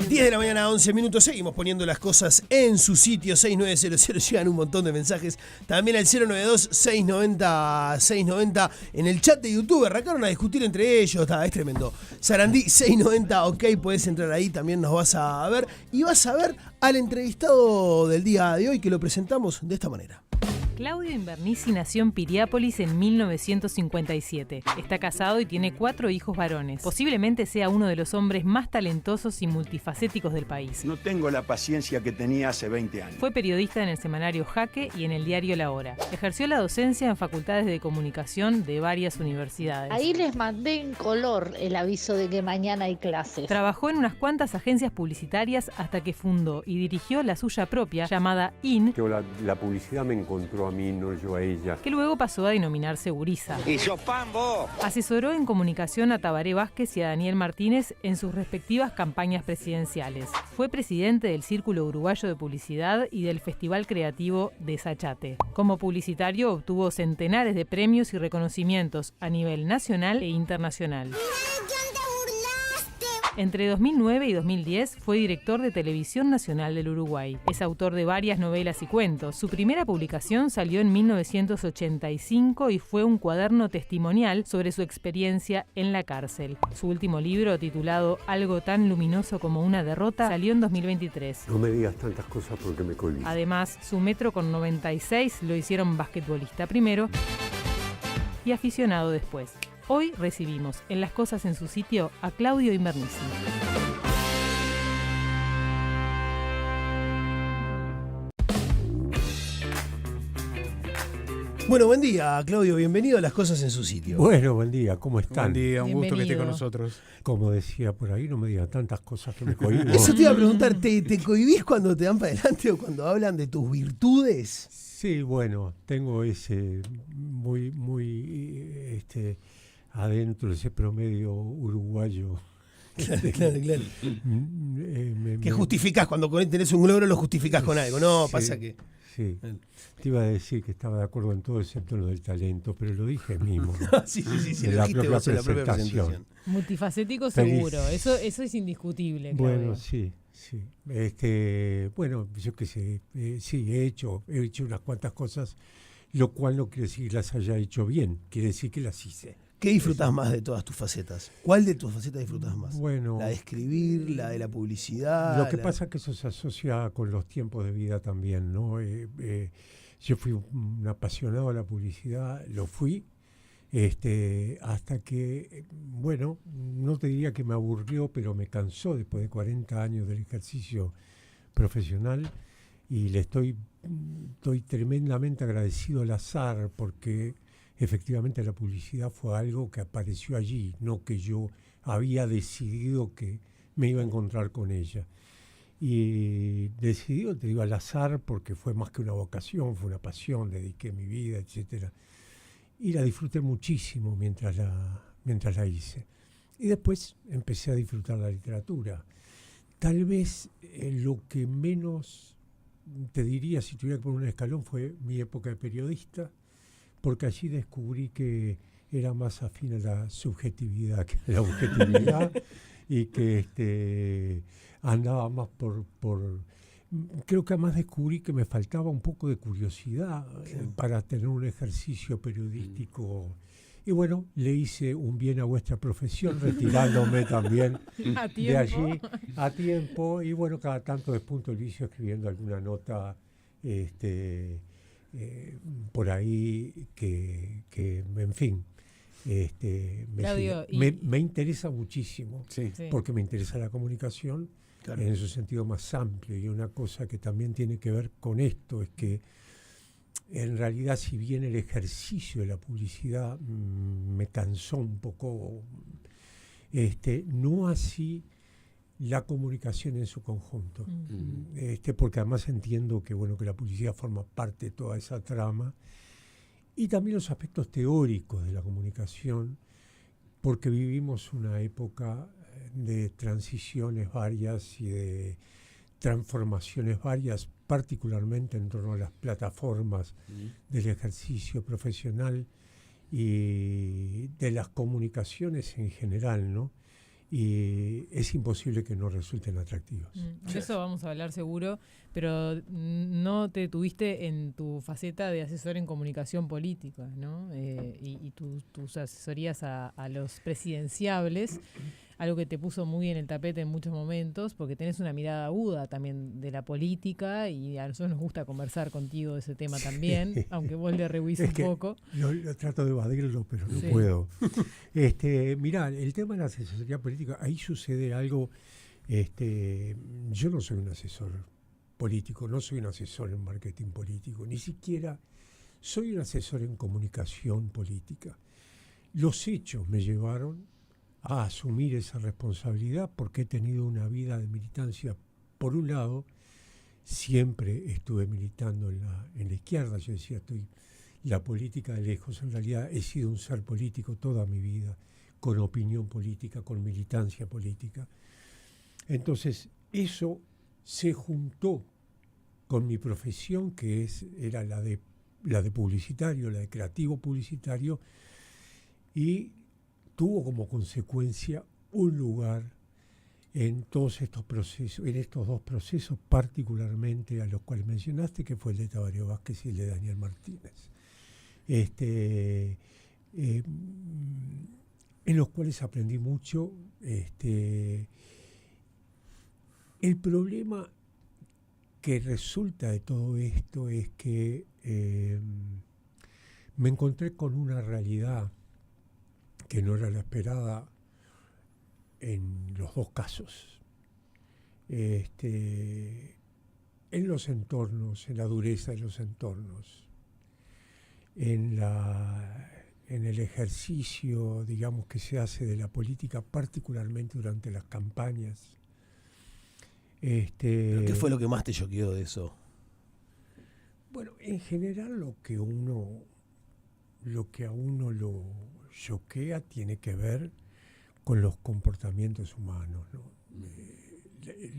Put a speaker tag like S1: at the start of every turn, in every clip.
S1: 10 de la mañana, 11 minutos. Seguimos poniendo las cosas en su sitio. 6900. Llegan un montón de mensajes. También al 092-690-690. En el chat de YouTube arrancaron a discutir entre ellos. Es tremendo. Sarandí 690. Ok, puedes entrar ahí. También nos vas a ver. Y vas a ver al entrevistado del día de hoy, que lo presentamos de esta manera.
S2: Claudio Invernizzi nació en Piriápolis en 1957. Está casado y tiene 4 hijos varones. Posiblemente sea uno de los hombres más talentosos y multifacéticos del país.
S3: No tengo la paciencia que tenía hace 20 años.
S2: Fue periodista en el semanario Jaque y en el diario La Hora. Ejerció la docencia en facultades de comunicación de varias universidades.
S4: Ahí les mandé en color el aviso de que mañana hay clases.
S2: Trabajó en unas cuantas agencias publicitarias hasta que fundó y dirigió la suya propia, llamada IN,
S5: La publicidad me encontró a mí, no yo a ella.
S2: que luego pasó a denominarse Guriza.
S3: ¡Y sos pan vos!
S2: Asesoró en comunicación a Tabaré Vázquez y a Daniel Martínez en sus respectivas campañas presidenciales. Fue presidente del Círculo Uruguayo de Publicidad y del Festival Creativo de Sachate. Como publicitario obtuvo centenares de premios y reconocimientos a nivel nacional e internacional. Entre 2009 y 2010 fue director de Televisión Nacional del Uruguay. Es autor de varias novelas y cuentos. Su primera publicación salió en 1985 y fue un cuaderno testimonial sobre su experiencia en la cárcel. Su último libro, titulado Algo tan luminoso como una derrota, salió en 2023.
S5: No me digas tantas cosas porque me cohibí.
S2: Además, su metro con 96 lo hicieron basquetbolista primero y aficionado después. Hoy recibimos en Las Cosas en su Sitio a Claudio Invernizzi.
S1: Bueno, buen día, Claudio. Bienvenido a Las Cosas en su Sitio.
S5: Bueno, buen día, ¿cómo están?
S6: Buen día, un gusto que esté con
S2: Bienvenido.
S6: nosotros.
S5: Como decía por ahí, no me digas tantas cosas que me cohibo.
S1: Eso te iba a preguntar, ¿te cohibís cuando te dan para adelante o cuando hablan de tus virtudes?
S5: Sí, bueno, tengo ese muy adentro, ese promedio uruguayo.
S1: Claro. Que justificás cuando tenés un logro, lo justificás con algo. No,
S5: Sí,
S1: pasa que...
S5: Sí, te iba a decir que estaba de acuerdo en todo excepto en lo del talento, pero lo dije mismo.
S1: Sí,
S5: En
S1: lo
S5: la
S1: dijiste
S5: propia
S1: vos en la propia
S5: presentación.
S1: presentación.
S2: Multifacético
S5: Feliz.
S2: seguro, eso es indiscutible.
S5: Bueno,
S2: Claudio.
S5: sí. Bueno, yo qué sé, sí, he hecho unas cuantas cosas, lo cual no quiere decir que las haya hecho bien, quiere decir que las hice.
S1: ¿Qué disfrutás más de todas tus facetas? ¿Cuál de tus facetas disfrutás más?
S5: Bueno,
S1: ¿La de escribir, la de la publicidad?
S5: lo que pasa es que eso se asocia con los tiempos de vida también, ¿no? Yo fui un apasionado de la publicidad, lo fui, hasta que, bueno, no te diría que me aburrió, pero me cansó después de 40 años del ejercicio profesional y estoy tremendamente agradecido al azar porque efectivamente la publicidad fue algo que apareció allí, no que yo había decidido que me iba a encontrar con ella. Y decidido, te digo, al azar, porque fue más que una vocación, fue una pasión, dediqué mi vida, etcétera. Y la disfruté muchísimo mientras la hice. Y después empecé a disfrutar la literatura. Tal vez lo que menos, te diría, si tuviera que poner un escalón, fue mi época de periodista, porque allí descubrí que era más afín a la subjetividad que a la objetividad y que andaba más por... Creo que además descubrí que me faltaba un poco de curiosidad para tener un ejercicio periodístico. Y bueno, le hice un bien a vuestra profesión, retirándome también de allí a tiempo. Y bueno, cada tanto despunto el vicio escribiendo alguna nota por ahí que en fin,
S2: Claudio,
S5: me interesa muchísimo,
S6: Sí.
S5: porque me interesa la comunicación
S1: Claro.
S5: en su sentido más amplio. Y una cosa que también tiene que ver con esto es que en realidad, si bien el ejercicio de la publicidad me cansó un poco, no así la comunicación en su conjunto. Porque además entiendo que bueno que la publicidad forma parte de toda esa trama y también los aspectos teóricos de la comunicación, porque vivimos una época de transiciones varias y de transformaciones varias, particularmente en torno a las plataformas del ejercicio profesional y de las comunicaciones en general, ¿no? y es imposible que no resulten atractivos.
S2: De eso vamos a hablar seguro, pero no te tuviste en tu faceta de asesor en comunicación política, ¿no? Y tus asesorías a los presidenciables, algo que te puso muy en el tapete en muchos momentos, porque tenés una mirada aguda también de la política y a nosotros nos gusta conversar contigo de ese tema también, sí. Aunque vos le rehuís un poco.
S5: Lo trato de evadirlo, pero no puedo. Mirá, el tema de la asesoría política, ahí sucede algo. Yo no soy un asesor político, no soy un asesor en marketing político, ni siquiera soy un asesor en comunicación política. Los hechos me llevaron a asumir esa responsabilidad porque he tenido una vida de militancia. Por un lado, siempre estuve militando en la izquierda. Yo decía, la política de lejos. En realidad he sido un ser político toda mi vida, con opinión política, con militancia política. Entonces, eso se juntó con mi profesión, que era la de publicitario, la de creativo publicitario, y tuvo como consecuencia un lugar en todos estos procesos, en estos dos procesos particularmente a los cuales mencionaste, que fue el de Tabaré Vázquez y el de Daniel Martínez, en los cuales aprendí mucho. El problema que resulta de todo esto es que me encontré con una realidad que no era la esperada en los dos casos. En los entornos, en la dureza de los entornos, en el ejercicio, digamos, que se hace de la política, particularmente durante las campañas.
S1: ¿Pero qué fue lo que más te choqueó de eso?
S5: Bueno, en general lo que a uno lo choquea tiene que ver con los comportamientos humanos, ¿no?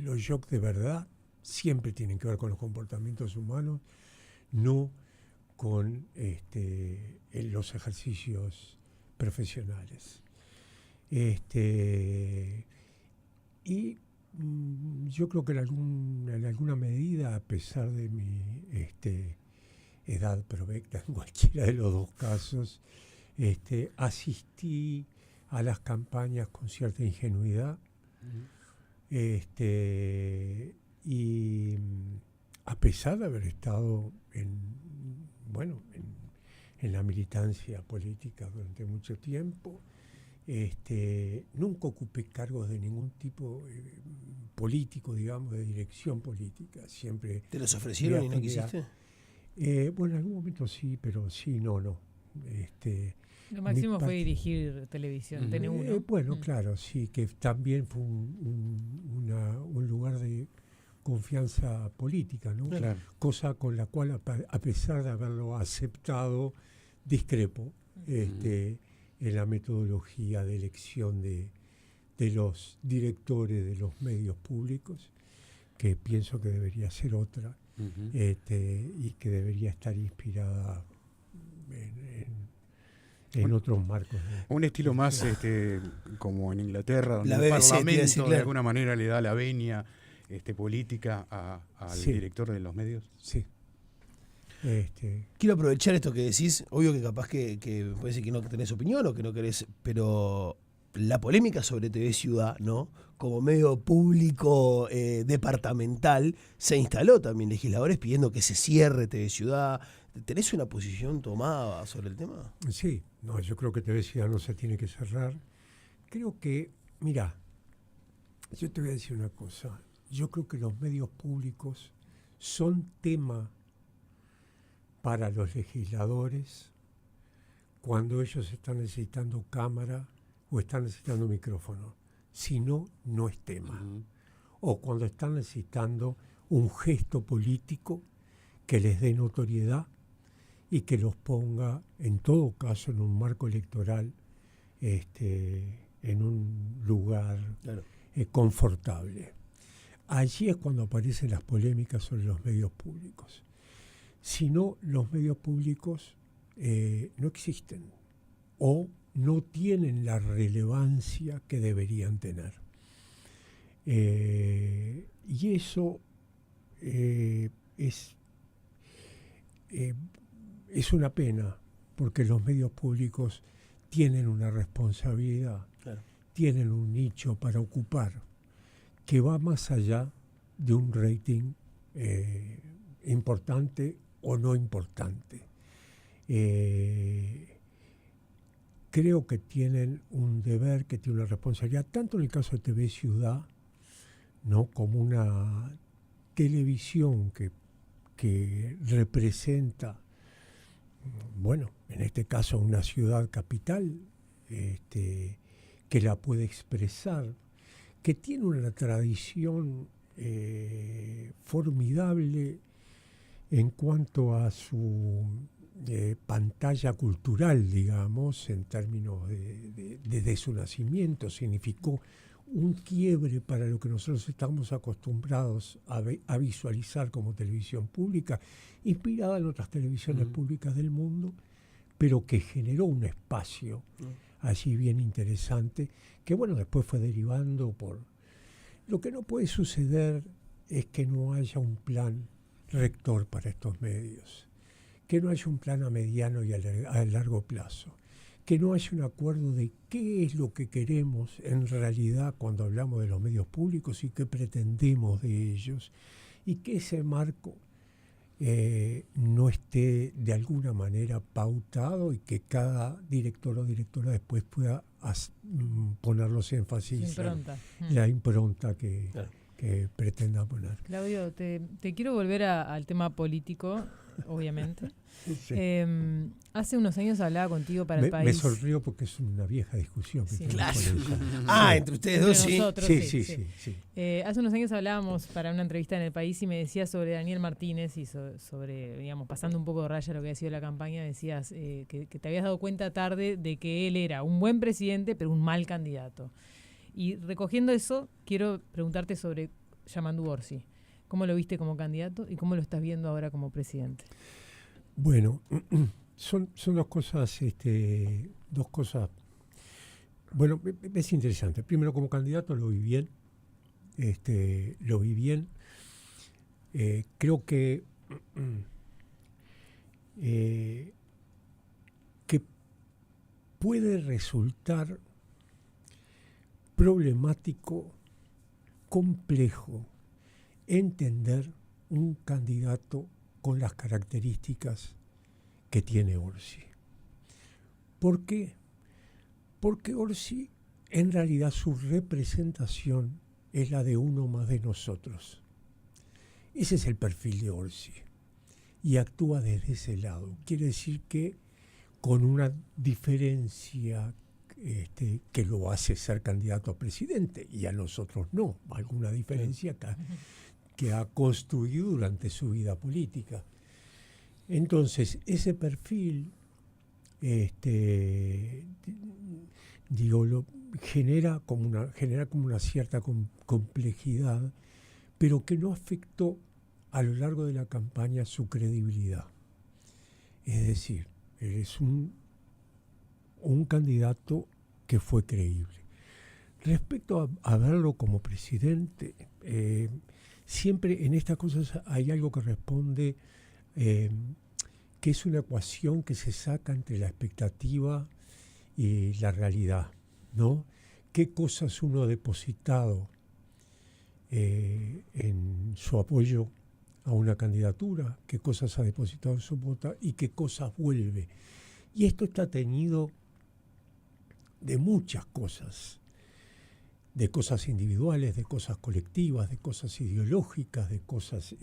S5: Los shock de verdad siempre tienen que ver con los comportamientos humanos, no con los ejercicios profesionales. Y yo creo que en alguna medida, a pesar de mi edad provecta en cualquiera de los dos casos, asistí a las campañas con cierta ingenuidad. Y a pesar de haber estado en la militancia política durante mucho tiempo, nunca ocupé cargos de ningún tipo político, digamos, de dirección política. Siempre.
S1: ¿Te los ofrecieron y no quisiste?
S5: Bueno, en algún momento sí, pero sí, no.
S2: Lo máximo fue dirigir televisión, TN1.
S5: Bueno, claro, sí, que también fue un lugar de confianza política, ¿no? Claro. Cosa con la cual, a pesar de haberlo aceptado, discrepo en la metodología de elección de los directores de los medios públicos, que pienso que debería ser otra, y que debería estar inspirada en otros marcos.
S6: Un estilo más como en Inglaterra, donde
S1: el
S6: BBC,
S1: Parlamento
S6: de alguna manera le da la venia política al director de los medios.
S5: Sí.
S1: Quiero aprovechar esto que decís. Obvio que capaz que puede ser que no tenés opinión o que no querés, pero la polémica sobre TV Ciudad, ¿no? Como medio público departamental, se instaló también legisladores pidiendo que se cierre TV Ciudad. ¿Tenés una posición tomada sobre el tema?
S5: Sí, no, yo creo que TV Ciudad no se tiene que cerrar. Creo que, mira, yo te voy a decir una cosa. Yo creo que los medios públicos son tema para los legisladores cuando ellos están necesitando cámara o están necesitando micrófono. Si no, no es tema. O cuando están necesitando un gesto político que les dé notoriedad y que los ponga, en todo caso, en un marco electoral, en un lugar confortable. Allí es cuando aparecen las polémicas sobre los medios públicos. Si no, los medios públicos no existen. O no tienen la relevancia que deberían tener. Y eso es una pena, porque los medios públicos tienen una responsabilidad,
S1: Claro.
S5: tienen un nicho para ocupar que va más allá de un rating importante o no importante. Creo que tienen un deber, que tienen una responsabilidad, tanto en el caso de TV Ciudad, ¿no?, como una televisión que representa, bueno, en este caso una ciudad capital, que la puede expresar, que tiene una tradición formidable en cuanto a su pantalla cultural, digamos, en términos de su nacimiento. Significó un quiebre para lo que nosotros estamos acostumbrados a visualizar como televisión pública, inspirada en otras televisiones públicas del mundo, pero que generó un espacio allí bien interesante, que bueno, después fue derivando por... Lo que no puede suceder es que no haya un plan rector para estos medios, que no haya un plan a mediano y a largo plazo, que no haya un acuerdo de qué es lo que queremos en realidad cuando hablamos de los medios públicos y qué pretendemos de ellos, y que ese marco no esté de alguna manera pautado y que cada director o directora después pueda poner los énfasis, la impronta que pretenda poner.
S2: Claudio, te quiero volver al tema político, obviamente.
S5: Sí.
S2: Hace unos años hablaba contigo para el país.
S5: Me sonrió porque es una vieja discusión que tengo
S1: Claro.
S5: con ella.
S1: Ah, entre ustedes dos, sí.
S2: Nosotros,
S5: Sí.
S2: Hace unos años hablábamos para una entrevista en El País y me decías sobre Daniel Martínez y sobre, digamos, pasando un poco de raya lo que había sido la campaña, decías que te habías dado cuenta tarde de que él era un buen presidente, pero un mal candidato. Y recogiendo eso, quiero preguntarte sobre Yamandu Orsi. ¿Cómo lo viste como candidato y cómo lo estás viendo ahora como presidente?
S5: Bueno, son dos cosas, bueno, es interesante. Primero, como candidato lo vi bien, creo que puede resultar problemático, complejo, entender un candidato con las características que tiene Orsi. ¿Por qué? Porque Orsi, en realidad, su representación es la de uno más de nosotros. Ese es el perfil de Orsi. Y actúa desde ese lado. Quiere decir que con una diferencia que lo hace ser candidato a presidente, y a nosotros no, alguna diferencia que ha construido durante su vida política. Entonces, ese perfil genera como una cierta complejidad, pero que no afectó a lo largo de la campaña su credibilidad. Es decir, él es un candidato que fue creíble. Respecto a verlo como presidente, siempre en estas cosas hay algo que responde, que es una ecuación que se saca entre la expectativa y la realidad, ¿no? ¿Qué cosas uno ha depositado en su apoyo a una candidatura? ¿Qué cosas ha depositado en su voto? ¿Y qué cosas vuelve? Y esto está teñido de muchas cosas. De cosas individuales, de cosas colectivas, de cosas ideológicas, de cosas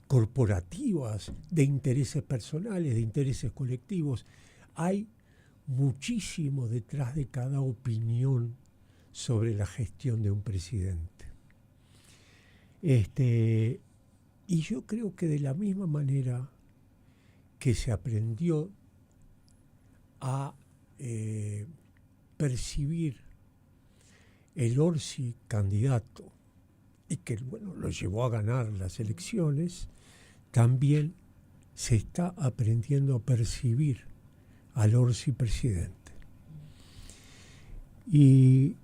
S5: corporativas, de intereses personales, de intereses colectivos. Hay muchísimo detrás de cada opinión sobre la gestión de un presidente. Y yo creo que de la misma manera que se aprendió a percibir el Orsi candidato y que lo llevó a ganar las elecciones, también se está aprendiendo a percibir al Orsi presidente. Y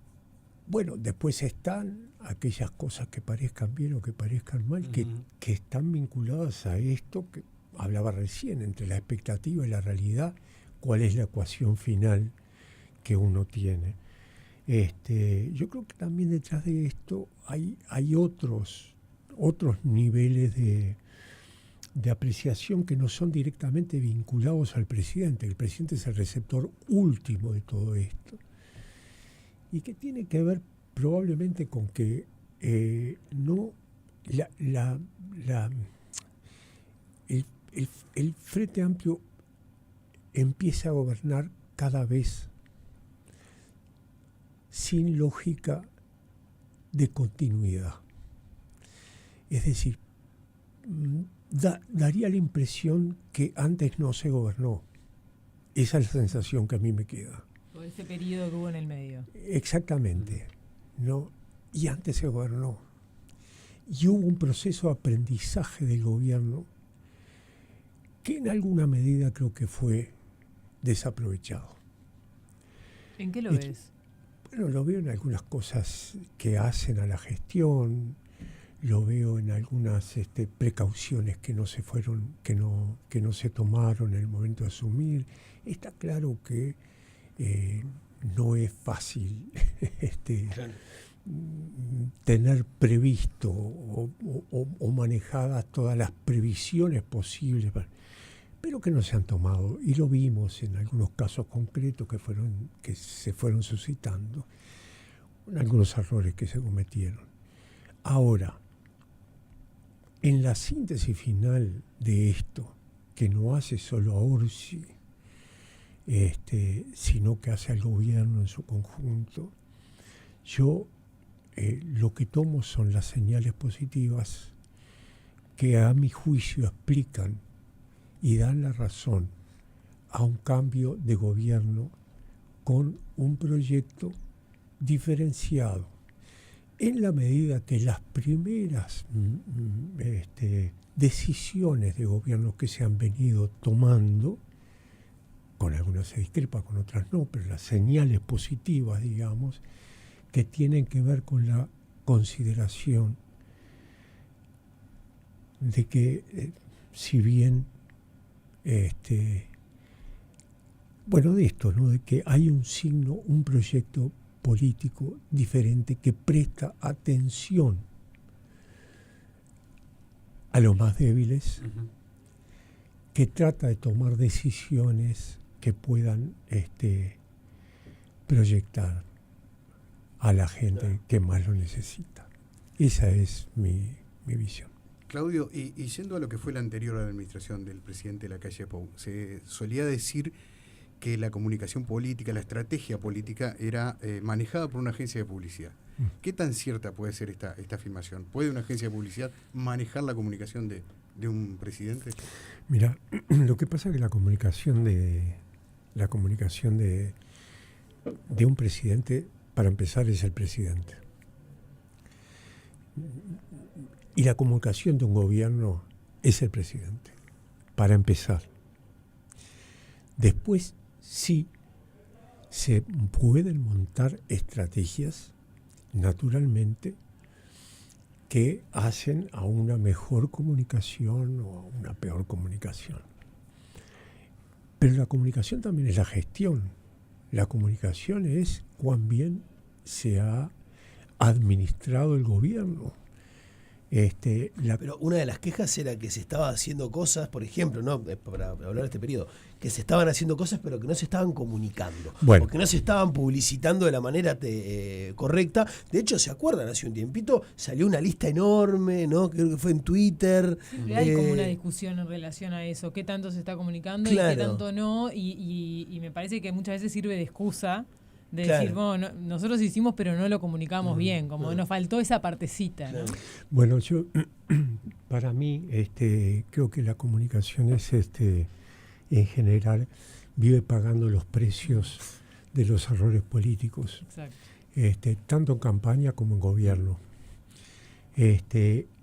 S5: bueno, después están aquellas cosas que parezcan bien o que parezcan mal, que están vinculadas a esto que hablaba recién, entre la expectativa y la realidad, cuál es la ecuación final que uno tiene. Yo creo que también detrás de esto hay otros niveles de apreciación que no son directamente vinculados al presidente. El presidente es el receptor último de todo esto. Y que tiene que ver probablemente con que el Frente Amplio empieza a gobernar cada vez sin lógica de continuidad. Es decir, daría la impresión que antes no se gobernó. Esa es la sensación que a mí me queda.
S2: Todo ese periodo que hubo en el medio.
S5: Exactamente, ¿no? Y antes se gobernó. Y hubo un proceso de aprendizaje del gobierno que en alguna medida creo que fue desaprovechado.
S2: ¿En qué lo ves?
S5: Bueno, lo veo en algunas cosas que hacen a la gestión, lo veo en algunas precauciones que no se fueron, que no se tomaron en el momento de asumir. Está claro que no es fácil claro, tener previsto o manejadas todas las previsiones posibles, pero que no se han tomado, y lo vimos en algunos casos concretos que se fueron suscitando, en algunos errores que se cometieron. Ahora, en la síntesis final de esto, que no hace solo a Orsi, sino que hace al gobierno en su conjunto, yo lo que tomo son las señales positivas que a mi juicio explican y dan la razón a un cambio de gobierno con un proyecto diferenciado, en la medida que las primeras decisiones de gobierno que se han venido tomando, con algunas se discrepa, con otras no, pero las señales positivas, digamos, que tienen que ver con la consideración de que si bien bueno, de esto, ¿no? De que hay un signo, un proyecto político diferente que presta atención a los más débiles, que trata de tomar decisiones que puedan proyectar a la gente que más lo necesita. Esa es mi visión.
S6: Claudio, y yendo a lo que fue la anterior administración del presidente Lacalle Pou, se solía decir que la comunicación política, la estrategia política era manejada por una agencia de publicidad. ¿Qué tan cierta puede ser esta afirmación? ¿Puede una agencia de publicidad manejar la comunicación de un presidente?
S5: Mira, lo que pasa es que la comunicación de un presidente, para empezar, es el presidente. Y la comunicación de un gobierno es el presidente, para empezar. Después, sí, se pueden montar estrategias, naturalmente, que hacen a una mejor comunicación o a una peor comunicación. Pero la comunicación también es la gestión. La comunicación es cuán bien se ha administrado el gobierno.
S1: Pero una de las quejas era que se estaba haciendo cosas, por ejemplo, ¿no? Para hablar de este periodo, que se estaban haciendo cosas pero que no se estaban comunicando, o que no se estaban publicitando de la manera correcta. De hecho, ¿se acuerdan? Hace un tiempito salió una lista enorme, ¿no? Creo que fue en Twitter.
S2: Hay como una discusión en relación a eso, qué tanto se está comunicando y qué tanto no, y me parece que muchas veces sirve de excusa de decir, bueno, nosotros hicimos pero no lo comunicamos bien, como nos faltó esa partecita, ¿no?
S5: Bueno, yo para mí creo que la comunicación es en general vive pagando los precios de los errores políticos. Exacto. Tanto en campaña como en gobierno.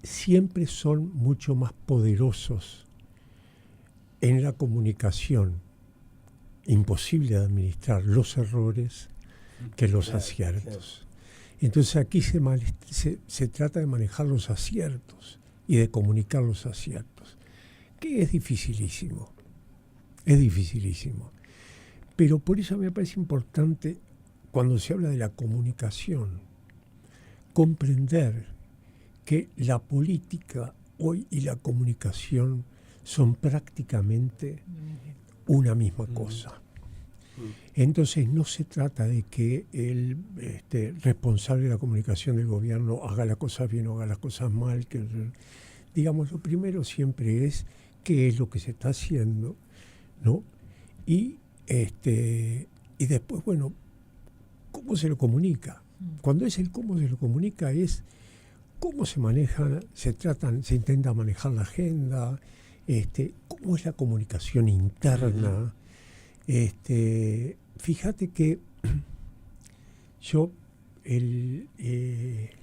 S5: Siempre son mucho más poderosos en la comunicación, imposible de administrar los errores, que los
S1: Claro,
S5: aciertos. Entonces aquí se trata de manejar los aciertos y de comunicar los aciertos, que es dificilísimo. Es dificilísimo. Pero por eso me parece importante, cuando se habla de la comunicación, comprender que la política hoy y la comunicación son prácticamente una misma cosa. Entonces no se trata de que el responsable de la comunicación del gobierno haga las cosas bien o haga las cosas mal. Digamos, lo primero siempre es qué es lo que se está haciendo, ¿no? Y después, bueno, ¿cómo se lo comunica? Cuando es el cómo se lo comunica es cómo se maneja, se intenta manejar la agenda, cómo es la comunicación interna. Fíjate que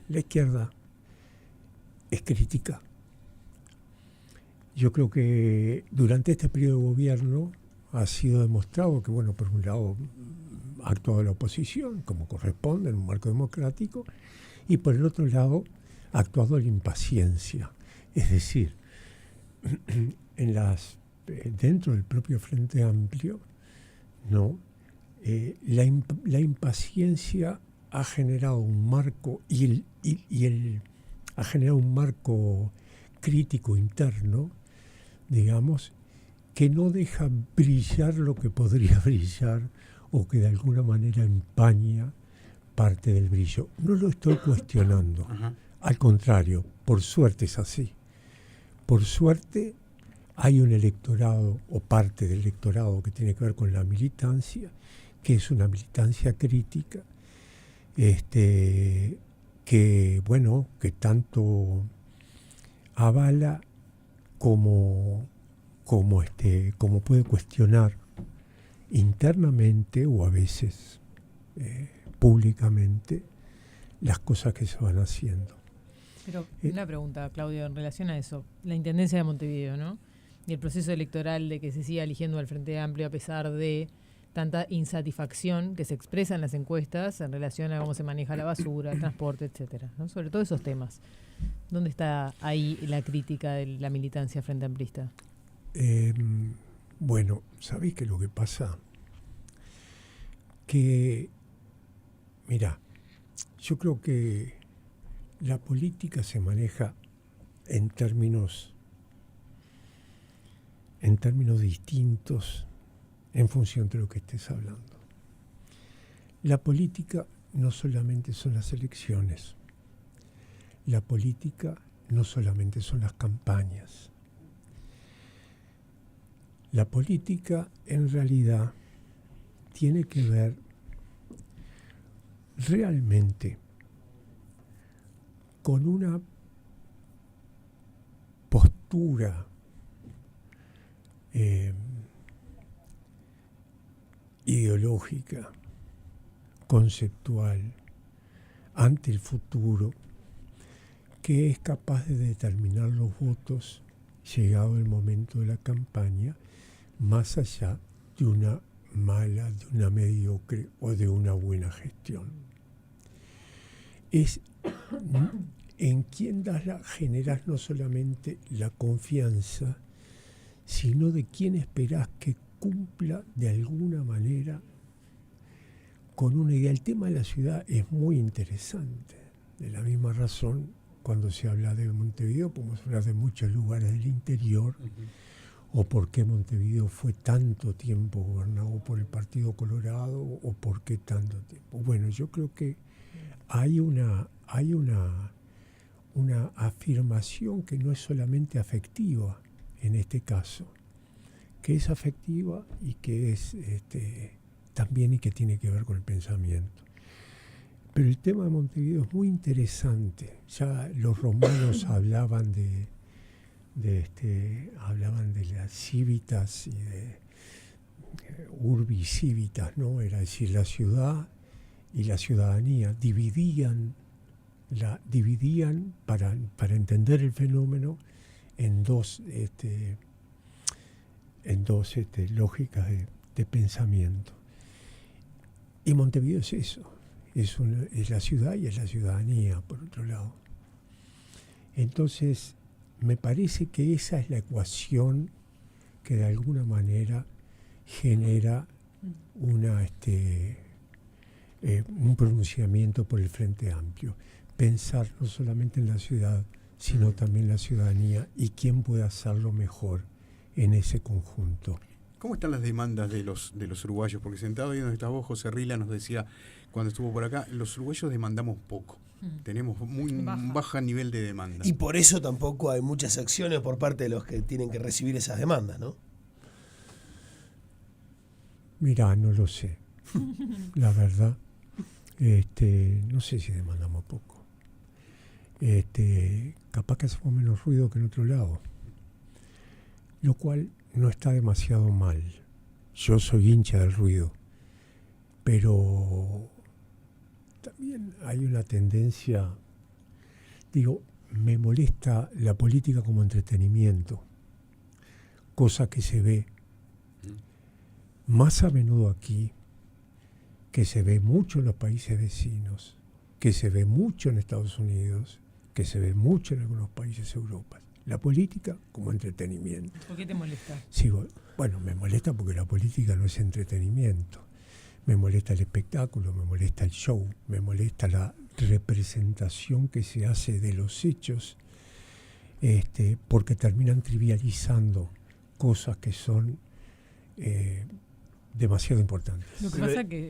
S5: la izquierda es crítica. Yo creo que durante este periodo de gobierno ha sido demostrado que, bueno, por un lado ha actuado la oposición, como corresponde en un marco democrático, y por el otro lado ha actuado la impaciencia. Es decir, dentro del propio Frente Amplio, ¿no? La impaciencia ha generado un marco ha generado un marco crítico interno, digamos, que no deja brillar lo que podría brillar o que de alguna manera empaña parte del brillo. No lo estoy cuestionando. Al contrario, por suerte es así. Por suerte hay un electorado o parte del electorado que tiene que ver con la militancia, que es una militancia crítica, que tanto avala como puede cuestionar internamente o a veces públicamente las cosas que se van haciendo.
S2: Pero una pregunta, Claudio, en relación a eso. La Intendencia de Montevideo, ¿no? Y el proceso electoral de que se siga eligiendo al Frente Amplio a pesar de tanta insatisfacción que se expresa en las encuestas en relación a cómo se maneja la basura, el transporte, etcétera, ¿no? Sobre todo esos temas. ¿Dónde está ahí la crítica de la militancia frente amplista?
S5: Bueno, ¿sabéis qué es lo que pasa? Que, mira, yo creo que la política se maneja en términos distintos en función de lo que estés hablando. La política no solamente son las elecciones, la política no solamente son las campañas. La política en realidad tiene que ver realmente con una postura ideológica, conceptual, ante el futuro, que es capaz de determinar los votos llegado el momento de la campaña, más allá de una mala, de una mediocre o de una buena gestión. Es en quien generas no solamente la confianza, sino de quien esperás que cumpla de alguna manera con una idea. El tema de la ciudad es muy interesante. De la misma razón, cuando se habla de Montevideo, podemos hablar de muchos lugares del interior, o por qué Montevideo fue tanto tiempo gobernado por el Partido Colorado, o por qué tanto tiempo. Bueno, yo creo que hay una afirmación que no es solamente afectiva en este caso, que es afectiva y que es también y que tiene que ver con el pensamiento. Pero el tema de Montevideo es muy interesante. Ya los romanos hablaban de las civitas y de urbi civitas, ¿no? Era decir, la ciudad y la ciudadanía dividían para entender el fenómeno en dos lógicas de pensamiento. Y Montevideo es eso, es la ciudad y es la ciudadanía, por otro lado. Entonces, me parece que esa es la ecuación que de alguna manera genera un pronunciamiento por el Frente Amplio. Pensar no solamente en la ciudad, sino también en la ciudadanía y quién puede hacerlo mejor en ese conjunto.
S6: ¿Cómo están las demandas de los uruguayos? Porque sentado ahí donde estás vos, José Rila nos decía cuando estuvo por acá, los uruguayos demandamos poco. Tenemos muy baja nivel de demanda.
S1: Y por eso tampoco hay muchas acciones por parte de los que tienen que recibir esas demandas, ¿no?
S5: Mirá, no lo sé. La verdad, no sé si demandamos poco. Capaz que hacemos menos ruido que en otro lado. Lo cual no está demasiado mal. Yo soy hincha del ruido. Pero también hay una tendencia, me molesta la política como entretenimiento, cosa que se ve más a menudo aquí, que se ve mucho en los países vecinos, que se ve mucho en Estados Unidos, que se ve mucho en algunos países de Europa. La política como entretenimiento.
S2: ¿Por qué te molesta?
S5: Sí, bueno, me molesta porque la política no es entretenimiento. Me molesta el espectáculo, me molesta el show, me molesta la representación que se hace de los hechos, porque terminan trivializando cosas que son demasiado importantes.
S2: Lo que pasa que,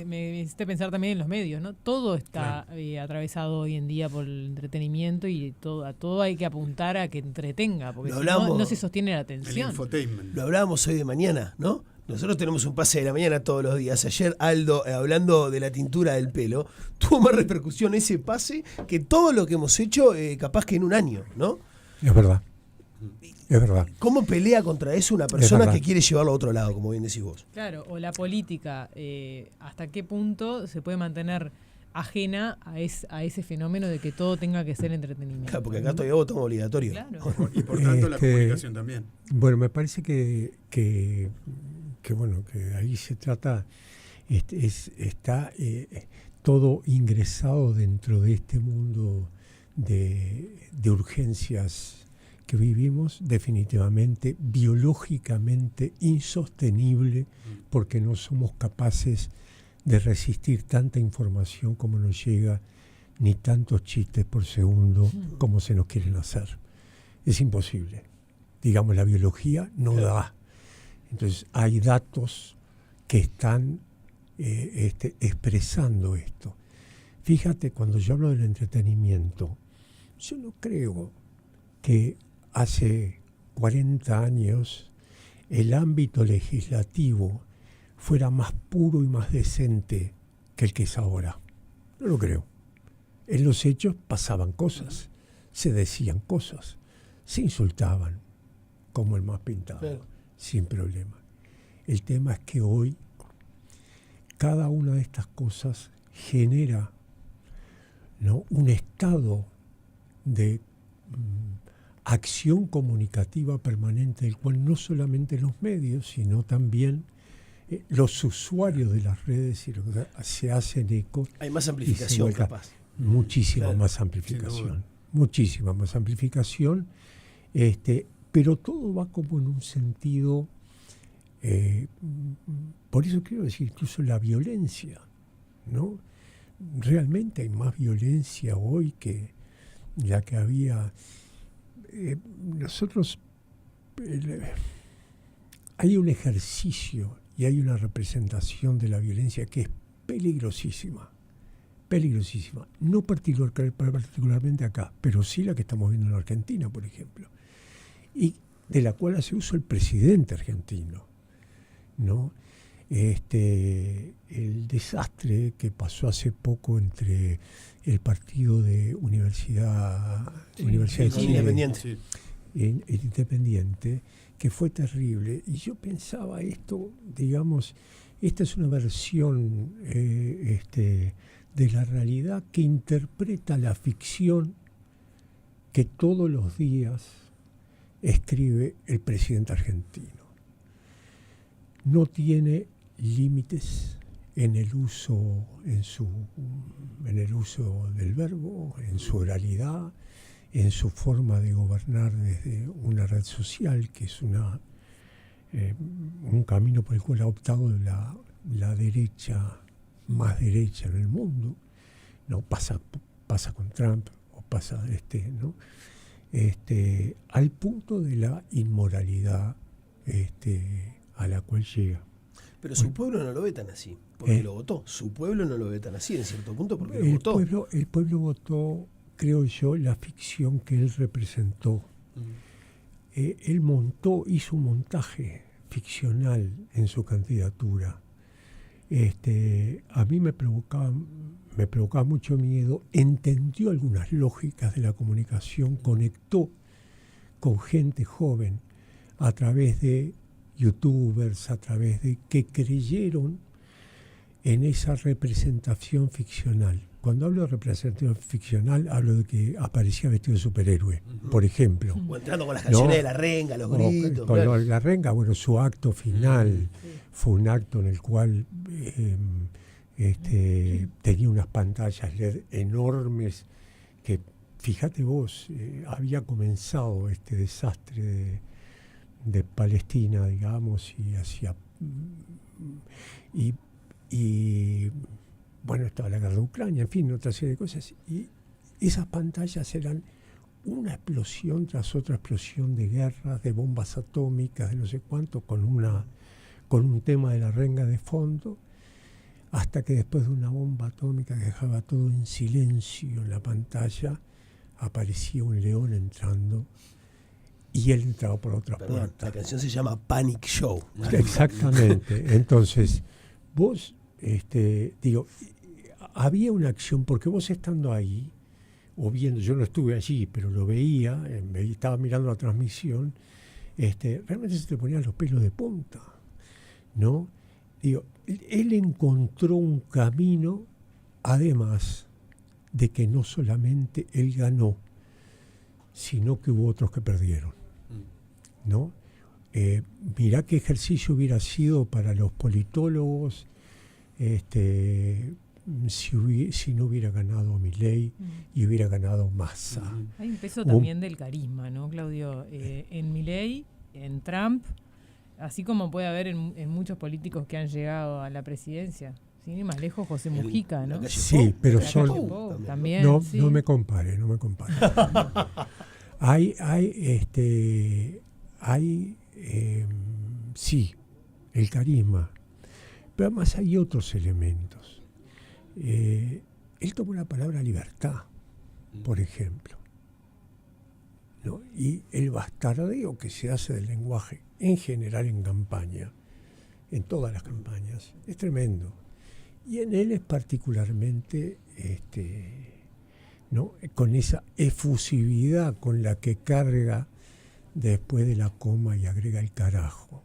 S2: me hiciste pensar también en los medios, ¿no? Todo está atravesado hoy en día por el entretenimiento y a todo hay que apuntar a que entretenga, porque si no se sostiene la atención.
S6: El infotainment.
S1: Lo hablábamos hoy de mañana, ¿no? Nosotros tenemos un pase de la mañana todos los días. Ayer Aldo, hablando de la tintura del pelo, tuvo más repercusión ese pase que todo lo que hemos hecho capaz que en un año, ¿no?
S5: Es verdad. Es verdad.
S1: ¿Cómo pelea contra eso una persona que quiere llevarlo a otro lado, como bien decís vos?
S2: Claro, o la política, ¿hasta qué punto se puede mantener ajena a ese fenómeno de que todo tenga que ser entretenimiento?
S1: Claro, porque acá todavía votamos obligatorio.
S2: Claro.
S6: Y por tanto la comunicación también.
S5: Bueno, me parece que ahí se trata, está todo ingresado dentro de este mundo de urgencias que vivimos, definitivamente, biológicamente insostenible, porque no somos capaces de resistir tanta información como nos llega, ni tantos chistes por segundo como se nos quieren hacer. Es imposible. Digamos, la biología no da. Entonces, hay datos que están expresando esto. Fíjate, cuando yo hablo del entretenimiento, yo no creo que hace 40 años el ámbito legislativo fuera más puro y más decente que el que es ahora. No lo creo. En los hechos pasaban cosas, se decían cosas, se insultaban, como el más pintado, sin problema. El tema es que hoy cada una de estas cosas genera, ¿no?, un estado de acción comunicativa permanente, del cual no solamente los medios, sino también los usuarios de las redes se hacen eco.
S1: Hay más amplificación, capaz.
S5: Muchísima más amplificación. Muchísima más amplificación. Pero todo va como en un sentido, por eso quiero decir, incluso la violencia, ¿no? Realmente hay más violencia hoy que la que había. Nosotros, hay un ejercicio y hay una representación de la violencia que es peligrosísima, no particularmente acá, pero sí la que estamos viendo en Argentina, por ejemplo, y de la cual hace uso el presidente argentino, ¿no? El desastre que pasó hace poco entre el partido de Universidad
S1: Independiente.
S5: Independiente, que fue terrible. Y yo pensaba esto, digamos, esta es una versión de la realidad que interpreta la ficción que todos los días escribe el presidente argentino. No tiene límites en el uso del verbo, en su oralidad, en su forma de gobernar desde una red social, que es un camino por el cual ha optado la derecha más derecha en el mundo. No pasa con Trump o pasa ¿no? Al punto de la inmoralidad a la cual llega.
S1: Pero su pueblo no lo ve tan así, porque lo votó. Su pueblo no lo ve tan así en cierto punto porque lo votó.
S5: El pueblo votó, creo yo, la ficción que él representó. Él hizo un montaje ficcional en su candidatura. A mí me provocaba mucho miedo. Entendió algunas lógicas de la comunicación, conectó con gente joven a través de youtubers, a través de que creyeron en esa representación ficcional. Cuando hablo de representación ficcional, hablo de que aparecía vestido de superhéroe, por ejemplo.
S1: O entrando con las canciones de La Renga, los gritos.
S5: Con La Renga, bueno, su acto final fue un acto en el cual tenía unas pantallas LED enormes que, fíjate vos, había comenzado este desastre de Palestina, digamos, y bueno, estaba la guerra de Ucrania, en fin, otra serie de cosas, y esas pantallas eran una explosión tras otra explosión de guerras, de bombas atómicas, de no sé cuánto, con un tema de La Renga de fondo, hasta que después de una bomba atómica que dejaba todo en silencio en la pantalla, aparecía un león entrando y él entraba por otra puerta.
S1: La canción se llama Panic Show.
S5: Exactamente. Entonces, vos, había una acción, porque vos estando ahí, o viendo, yo no estuve allí, pero lo veía, estaba mirando la transmisión, realmente se te ponían los pelos de punta, ¿no? Él encontró un camino, además de que no solamente él ganó, sino que hubo otros que perdieron, ¿no? Mirá qué ejercicio hubiera sido para los politólogos si no hubiera ganado Milei y hubiera ganado Massa.
S2: Hay un peso también del carisma, ¿no, Claudio? En Milei, en Trump, así como puede haber en muchos políticos que han llegado a la presidencia. Sin ir más lejos, José Mujica, ¿no?
S5: Sí, pero
S2: también.
S5: No,
S2: sí.
S5: no me compare. Sí, el carisma, pero además hay otros elementos. Él tomó la palabra libertad, por ejemplo, ¿no? Y el bastardeo que se hace del lenguaje en general en campaña, en todas las campañas, es tremendo. Y en él es particularmente ¿no? Con esa efusividad con la que carga después de la coma y agrega el carajo.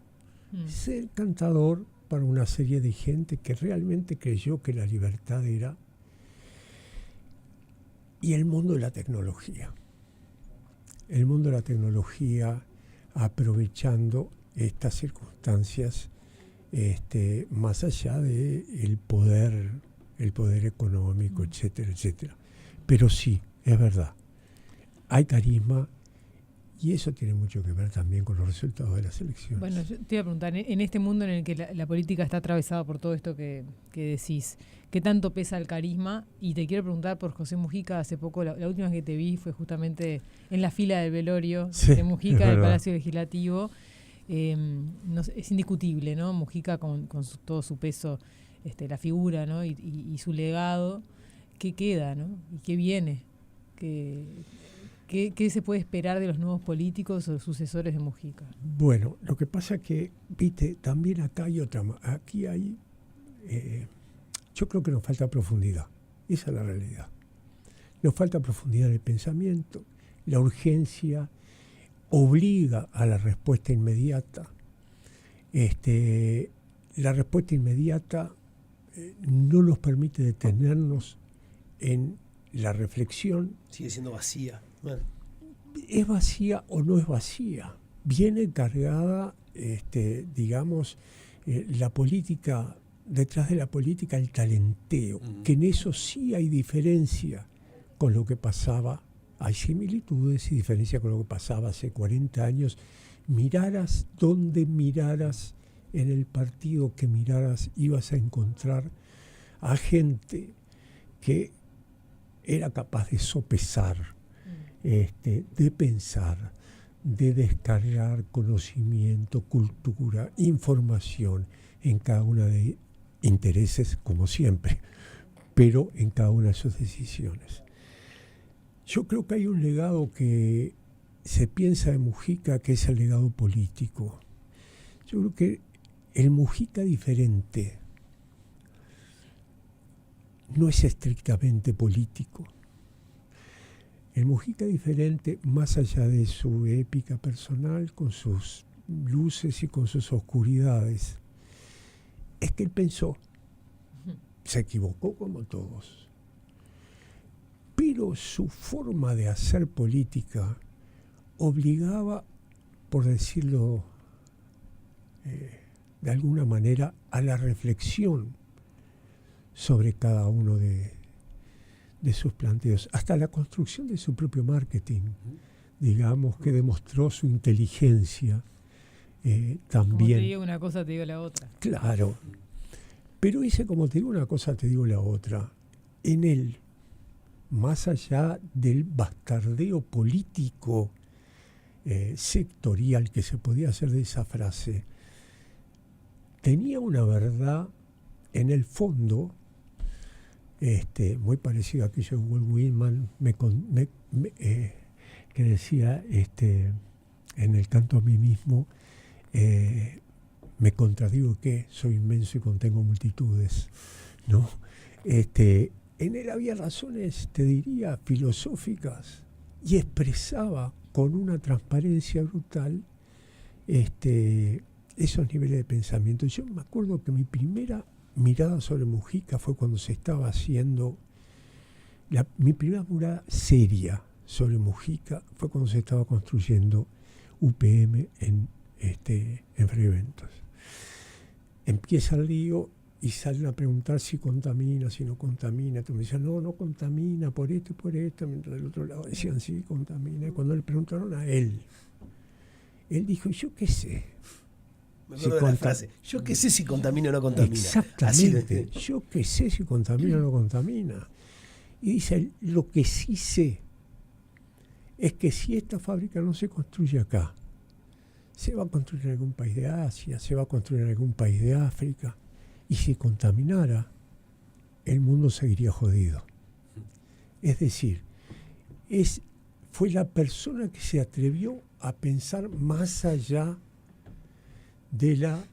S5: Ser cantador para una serie de gente que realmente creyó que la libertad era, y el mundo de la tecnología. El mundo de la tecnología aprovechando estas circunstancias, más allá del poder económico, etcétera, etcétera. Pero sí, es verdad, hay carisma y eso tiene mucho que ver también con los resultados de las elecciones.
S2: Bueno, yo te iba a preguntar, en este mundo en el que la política está atravesada por todo esto que decís, ¿qué tanto pesa el carisma? Y te quiero preguntar por José Mujica. Hace poco, la última vez que te vi fue justamente en la fila del velorio de Mujica del Palacio Legislativo. Es indiscutible, ¿no? Mujica con todo su peso, la figura, ¿no? Y su legado. ¿Qué queda, no? ¿Y qué viene? ¿Qué se puede esperar de los nuevos políticos o sucesores de Mujica?
S5: Bueno, lo que pasa es que, viste, también acá hay otra. Aquí hay. Yo creo que nos falta profundidad. Esa es la realidad. Nos falta profundidad en el pensamiento. La urgencia obliga a la respuesta inmediata. La respuesta inmediata no nos permite detenernos en la reflexión.
S1: Sigue siendo vacía. Bueno.
S5: ¿Es vacía o no es vacía? Viene cargada, digamos, la política detrás de la política el talenteo, que en eso sí hay diferencia con lo que pasaba, hay similitudes y diferencia con lo que pasaba hace 40 años. Miraras donde miraras, en el partido que miraras, ibas a encontrar a gente que era capaz de sopesar, de pensar, de descargar conocimiento, cultura, información en cada una de intereses, como siempre, pero en cada una de sus decisiones. Yo creo que hay un legado que se piensa de Mujica, que es el legado político. Yo creo que el Mujica diferente no es estrictamente político. El Mujica diferente, más allá de su épica personal, con sus luces y con sus oscuridades, es que él pensó, se equivocó como todos, pero su forma de hacer política obligaba, por decirlo de alguna manera, a la reflexión sobre cada uno de sus planteos, hasta la construcción de su propio marketing, digamos, que demostró su inteligencia también.
S2: Como te digo una cosa, te digo la otra.
S5: Claro, pero ese como te digo una cosa, te digo la otra, en él, más allá del bastardeo político sectorial que se podía hacer de esa frase, tenía una verdad en el fondo, muy parecido a aquello de Walt Whitman, que decía en el canto a mí mismo, me contradigo que soy inmenso y contengo multitudes, ¿no? En él había razones, te diría, filosóficas, y expresaba con una transparencia brutal esos niveles de pensamiento. Yo me acuerdo que mi primera mirada sobre Mujica fue cuando se estaba haciendo, mi primera mirada seria sobre Mujica fue cuando se estaba construyendo UPM en Fray Bentos. Empieza el lío y salen a preguntar si contamina, si no contamina. Tú me decías, no contamina por esto y por esto, mientras del otro lado decían sí, contamina. Y cuando le preguntaron a él dijo, yo qué sé.
S1: Me acuerdo de la frase, yo qué sé si contamina o no contamina.
S5: Exactamente, yo qué sé si contamina o no contamina. Y dice, lo que sí sé es que si esta fábrica no se construye acá, se va a construir en algún país de Asia, se va a construir en algún país de África, y si contaminara, el mundo seguiría jodido. Es decir, fue la persona que se atrevió a pensar más allá de la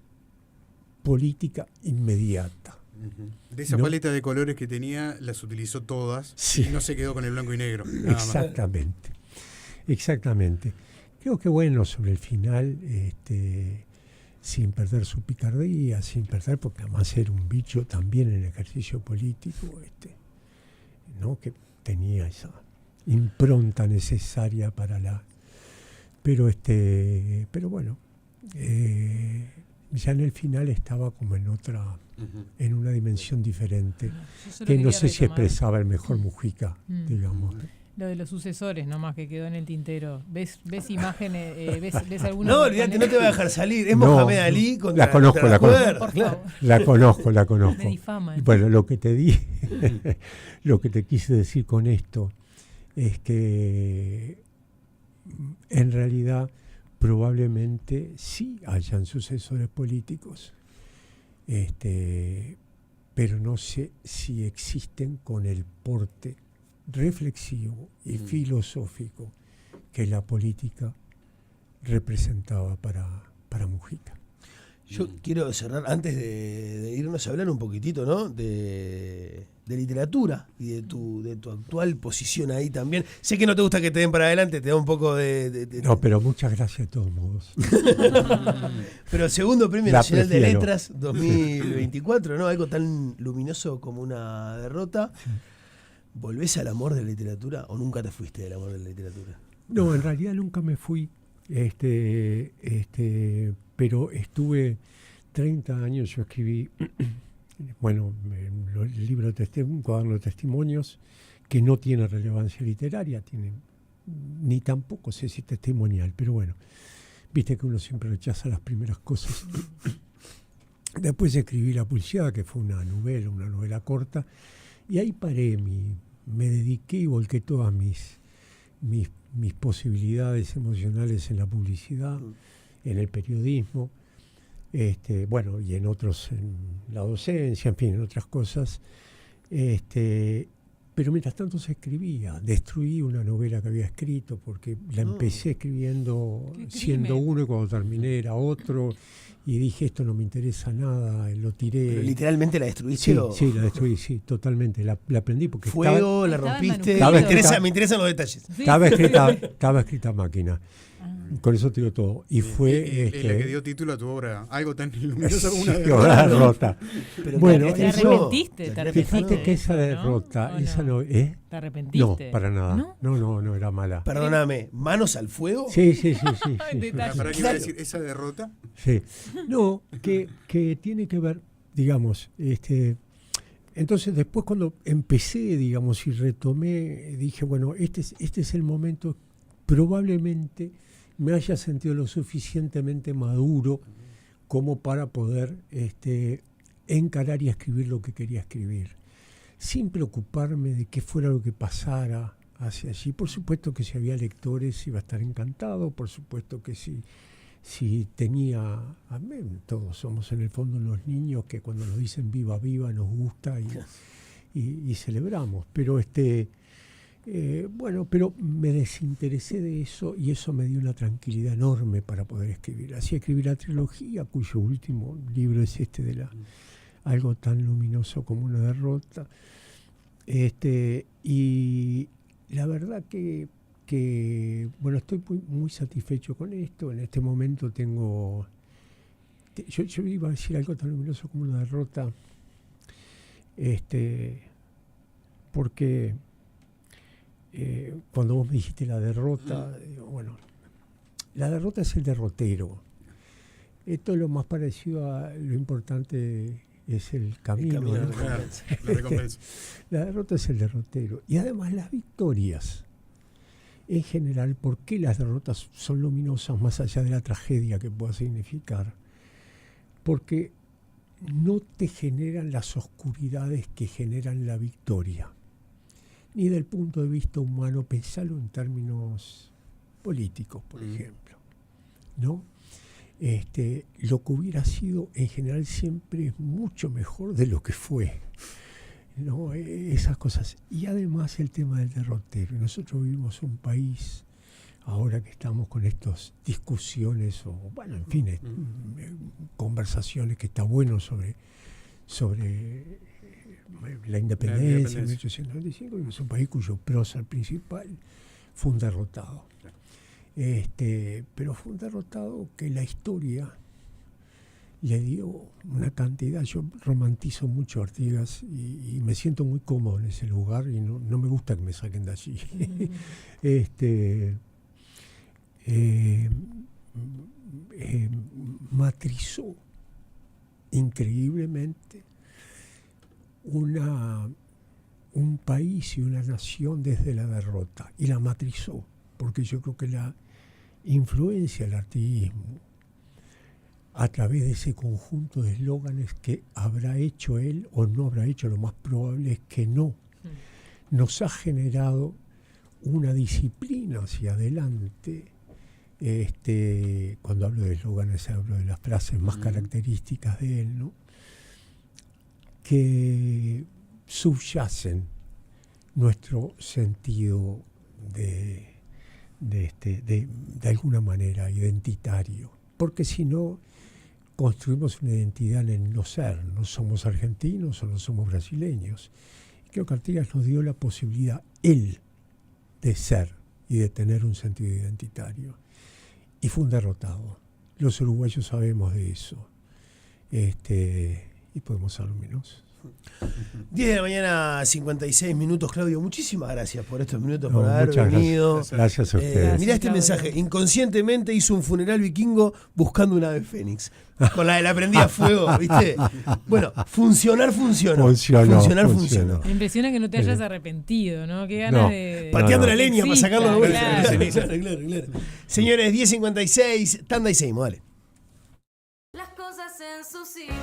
S5: política inmediata.
S6: De esa paleta de colores que tenía, las utilizó todas, sí. Y no se quedó con el blanco y negro.
S5: Exactamente. Creo que bueno, sobre el final, sin perder su picardía, porque además era un bicho también en el ejercicio político, ¿no? Que tenía esa impronta necesaria para pero bueno, ya en el final estaba como en otra, en una dimensión diferente, que no sé si expresaba el mejor Mujica, digamos.
S2: Lo de los sucesores, nomás, que quedó en el tintero. ¿Ves imágenes? ¿Ves alguna?
S1: No, olvídate, no te va a dejar salir. Es Mohamed Ali contra
S5: la conozco.
S2: Claro.
S5: La conozco.
S2: Me difama.
S5: Bueno, lo que te quise decir con esto es que en realidad probablemente sí hayan sucesores políticos, pero no sé si existen con el porte reflexivo y filosófico que la política representaba para Mujica.
S1: Yo quiero cerrar, antes de irnos a hablar un poquitito, ¿no? de literatura y de tu actual posición ahí también. Sé que no te gusta que te den para adelante, te da un poco
S5: No, pero muchas gracias de todos modos.
S1: Pero segundo Premio Nacional de Letras 2024, ¿no? Algo tan luminoso como una derrota. Sí. ¿Volvés al amor de la literatura o nunca te fuiste del amor de la literatura?
S5: No, en realidad nunca me fui. Pero estuve 30 años, yo escribí bueno, el libro un cuaderno de testimonios que no tiene relevancia literaria, ni tampoco sé si testimonial, pero bueno, viste que uno siempre rechaza las primeras cosas. Después escribí La Pulseada, que fue una novela corta, y ahí paré, me dediqué y volqué todas mis posibilidades emocionales en la publicidad, en el periodismo, bueno, y en otros, en la docencia, en fin, en otras cosas. Pero mientras tanto se escribía. Destruí una novela que había escrito porque la empecé escribiendo siendo uno y cuando terminé era otro. Y dije, esto no me interesa nada, lo tiré.
S1: ¿Pero literalmente la destruiste?
S5: Sí, la destruí, sí, totalmente. La aprendí porque
S1: fuego, la rompiste. Me interesan los detalles.
S5: Sí. Estaba escrita a máquina. Con eso tiró todo. Y fue...
S6: la que dio título a tu obra, algo tan luminoso como una
S5: derrota.
S6: derrota.
S2: Pero bueno, te arrepentiste.
S5: Fíjate que esa derrota, esa no...
S2: ¿Te arrepentiste?
S5: No, para nada. No, era mala.
S1: Perdóname, ¿manos al fuego?
S5: Sí.
S6: ¿Para qué iba a decir esa derrota?
S5: Sí. No, que tiene que ver, digamos, entonces después cuando empecé, digamos, y retomé, dije, bueno, este es el momento, probablemente me haya sentido lo suficientemente maduro como para poder encarar y escribir lo que quería escribir, sin preocuparme de qué fuera lo que pasara hacia allí. Por supuesto que si había lectores iba a estar encantado, por supuesto que si tenía, todos somos en el fondo unos niños que cuando nos dicen viva, viva nos gusta y celebramos, pero bueno, pero me desinteresé de eso y eso me dio una tranquilidad enorme para poder escribir. Así escribí la trilogía, cuyo último libro es de algo tan luminoso como una derrota. Y la verdad que bueno, estoy muy satisfecho con esto. En este momento tengo... Yo iba a decir algo tan luminoso como una derrota, porque... cuando vos me dijiste la derrota, bueno, la derrota es el derrotero. Esto es lo más parecido a lo importante es el camino.
S6: La recompensa.
S5: La derrota es el derrotero. Y además las victorias, en general, ¿por qué las derrotas son luminosas más allá de la tragedia que pueda significar? Porque no te generan las oscuridades que generan la victoria. Ni del punto de vista humano, pensalo en términos políticos, por ejemplo, ¿no? Lo que hubiera sido, en general, siempre es mucho mejor de lo que fue, ¿no? Esas cosas. Y además el tema del derrotero. Nosotros vivimos un país, ahora que estamos con estas discusiones, o bueno, en fin, conversaciones que está bueno sobre la independencia en 1895, y es un país cuyo prócer principal fue un derrotado. Pero fue un derrotado que la historia le dio una cantidad. Yo romantizo mucho Artigas y me siento muy cómodo en ese lugar y no me gusta que me saquen de allí. Matrizó increíblemente un país y una nación desde la derrota, y la matrizó, porque yo creo que la influencia del artiguismo a través de ese conjunto de eslóganes que habrá hecho él o no habrá hecho, lo más probable es que no, nos ha generado una disciplina hacia adelante. Cuando hablo de eslóganes hablo de las frases más características de él, ¿no?, que subyacen nuestro sentido de alguna manera identitario, porque si no construimos una identidad en el no ser, no somos argentinos o no somos brasileños. Y creo que Artigas nos dio la posibilidad, él, de ser y de tener un sentido identitario, y fue un derrotado. Los uruguayos sabemos de eso, y podemos ser luminosos.
S1: 10 de la mañana, 56 minutos, Claudio. Muchísimas gracias por estos minutos,
S5: No,
S1: por haber
S5: muchas
S1: venido.
S5: Gracias a ustedes.
S1: Mirá este
S2: Claudio.
S1: mensaje. Inconscientemente hizo un funeral vikingo buscando una ave fénix. Con la de la prendida a fuego, ¿viste? Bueno, funcionar funcionó. Funcionar funcionó.
S2: Me impresiona que no te hayas arrepentido, ¿no? Qué ganas
S5: No.
S2: de...
S1: Pateando
S5: No,
S1: la
S5: no.
S1: leña para sacarlo de vuelta.
S2: Claro.
S1: Claro. Señores, 10:56, tanda y seguimos, dale.
S7: Las cosas en su sitio.